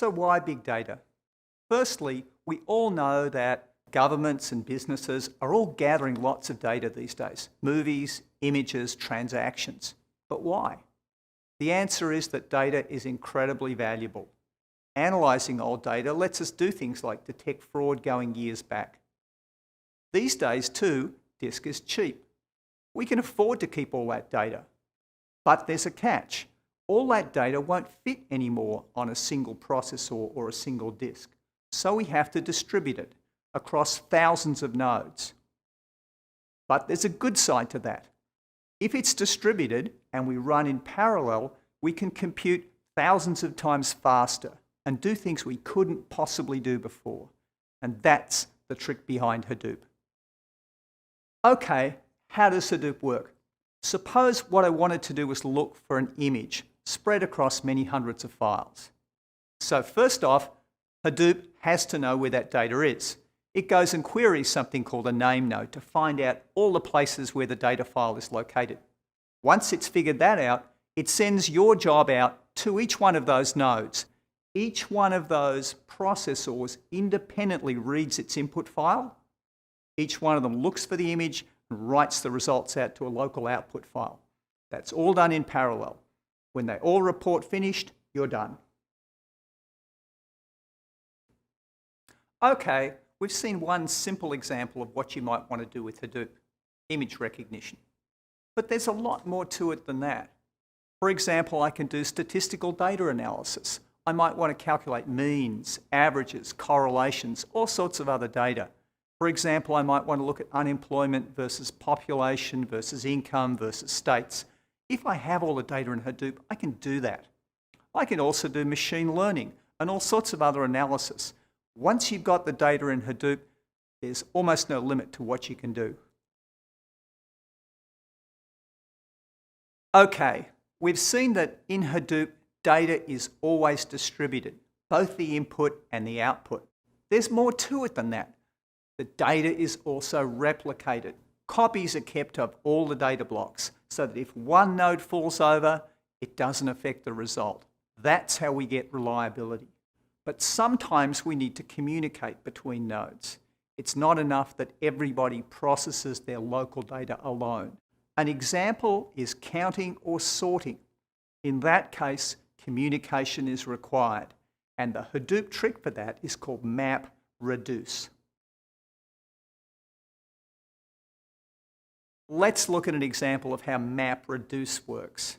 So why big data? Firstly, we all know that governments and businesses are all gathering lots of data these days. Movies, images, transactions. But why? The answer is that data is incredibly valuable. Analysing old data lets us do things like detect fraud going years back. These days too, disk is cheap. We can afford to keep all that data. But there's a catch. All that data won't fit anymore on a single processor or a single disk. So we have to distribute it across thousands of nodes. But there's a good side to that. If it's distributed and we run in parallel, we can compute thousands of times faster and do things we couldn't possibly do before. And that's the trick behind Hadoop. Okay, how does Hadoop work? Suppose what I wanted to do was look for an image spread across many hundreds of files. So first off, Hadoop has to know where that data is. It goes and queries something called a name node to find out all the places where the data file is located. Once it's figured that out, it sends your job out to each one of those nodes. Each one of those processors independently reads its input file. Each one of them looks for the image and writes the results out to a local output file. That's all done in parallel. When they all report finished, you're done. Okay, we've seen one simple example of what you might want to do with Hadoop, image recognition. But there's a lot more to it than that. For example, I can do statistical data analysis. I might want to calculate means, averages, correlations, all sorts of other data. For example, I might want to look at unemployment versus population versus income versus states. If I have all the data in Hadoop, I can do that. I can also do machine learning and all sorts of other analysis. Once you've got the data in Hadoop, there's almost no limit to what you can do. Okay, we've seen that in Hadoop, data is always distributed, both the input and the output. There's more to it than that. The data is also replicated. Copies are kept of all the data blocks so that if one node falls over, it doesn't affect the result. That's how we get reliability. But sometimes we need to communicate between nodes. It's not enough that everybody processes their local data alone. An example is counting or sorting. In that case, communication is required. And the Hadoop trick for that is called map reduce. Let's look at an example of how map reduce works.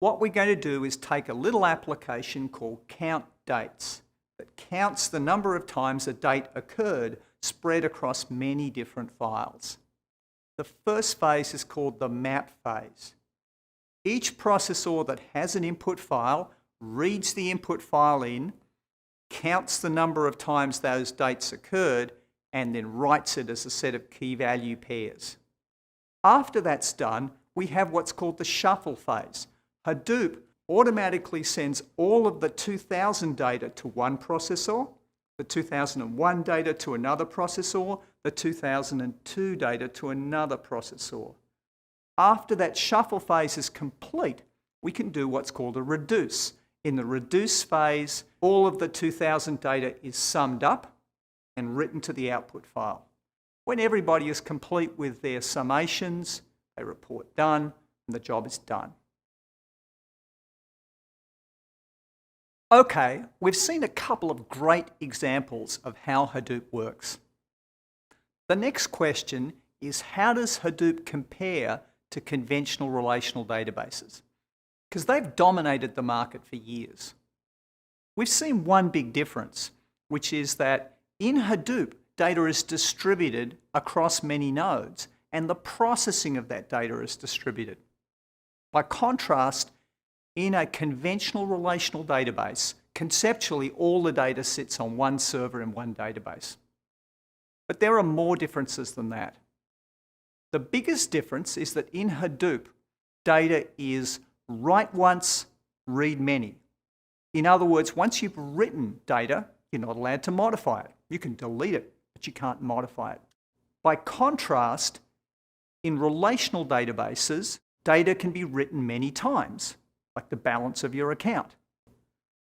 What we're going to do is take a little application called count dates that counts the number of times a date occurred spread across many different files. The first phase is called the map phase. Each processor that has an input file reads the input file in, counts the number of times those dates occurred, and then writes it as a set of key value pairs. After that's done, we have what's called the shuffle phase. Hadoop automatically sends all of the 2000 data to one processor, the 2001 data to another processor, the 2002 data to another processor. After that shuffle phase is complete, we can do what's called a reduce. In the reduce phase, all of the 2000 data is summed up and written to the output file. When everybody is complete with their summations, they report done, and the job is done. Okay, we've seen a couple of great examples of how Hadoop works. The next question is, how does Hadoop compare to conventional relational databases? Because they've dominated the market for years. We've seen one big difference, which is that in Hadoop, data is distributed across many nodes, and the processing of that data is distributed. By contrast, in a conventional relational database, conceptually all the data sits on one server in one database. But there are more differences than that. The biggest difference is that in Hadoop, data is write once, read many. In other words, once you've written data, you're not allowed to modify it. You can delete it, but you can't modify it. By contrast, in relational databases, data can be written many times, like the balance of your account.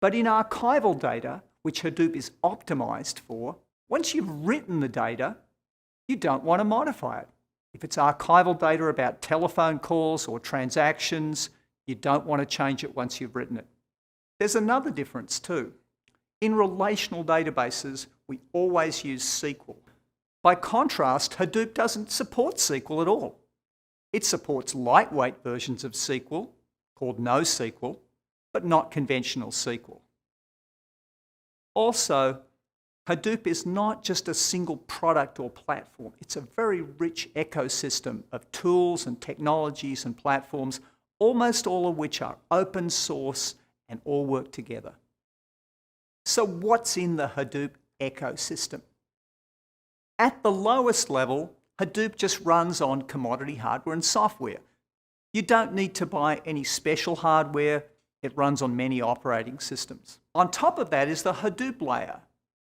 But in archival data, which Hadoop is optimized for, once you've written the data, you don't want to modify it. If it's archival data about telephone calls or transactions, you don't want to change it once you've written it. There's another difference too. In relational databases, we always use SQL. By contrast, Hadoop doesn't support SQL at all. It supports lightweight versions of SQL, called NoSQL, but not conventional SQL. Also, Hadoop is not just a single product or platform. It's a very rich ecosystem of tools and technologies and platforms, almost all of which are open source and all work together. So what's in the Hadoop ecosystem? At the lowest level, Hadoop just runs on commodity hardware and software. You don't need to buy any special hardware. It runs on many operating systems. On top of that is the Hadoop layer,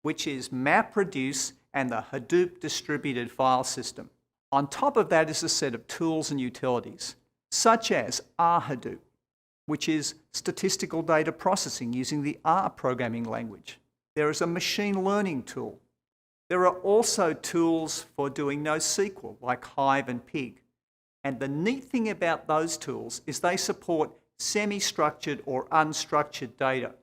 which is MapReduce and the Hadoop distributed file system. On top of that is a set of tools and utilities, such as RHadoop, which is statistical data processing using the R programming language. There is a machine learning tool. There are also tools for doing NoSQL, like Hive and Pig. And the neat thing about those tools is they support semi-structured or unstructured data.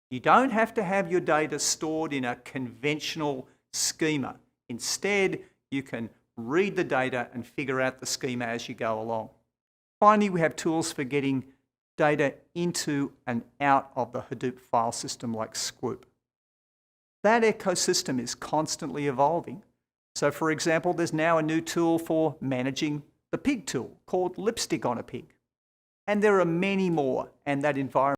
You don't have to have your data stored in a conventional schema. Instead, you can read the data and figure out the schema as you go along. Finally, we have tools for getting data into and out of the Hadoop file system like Sqoop. That ecosystem is constantly evolving. So for example, there's now a new tool for managing the pig tool called Lipstick on a Pig. And there are many more, and that environment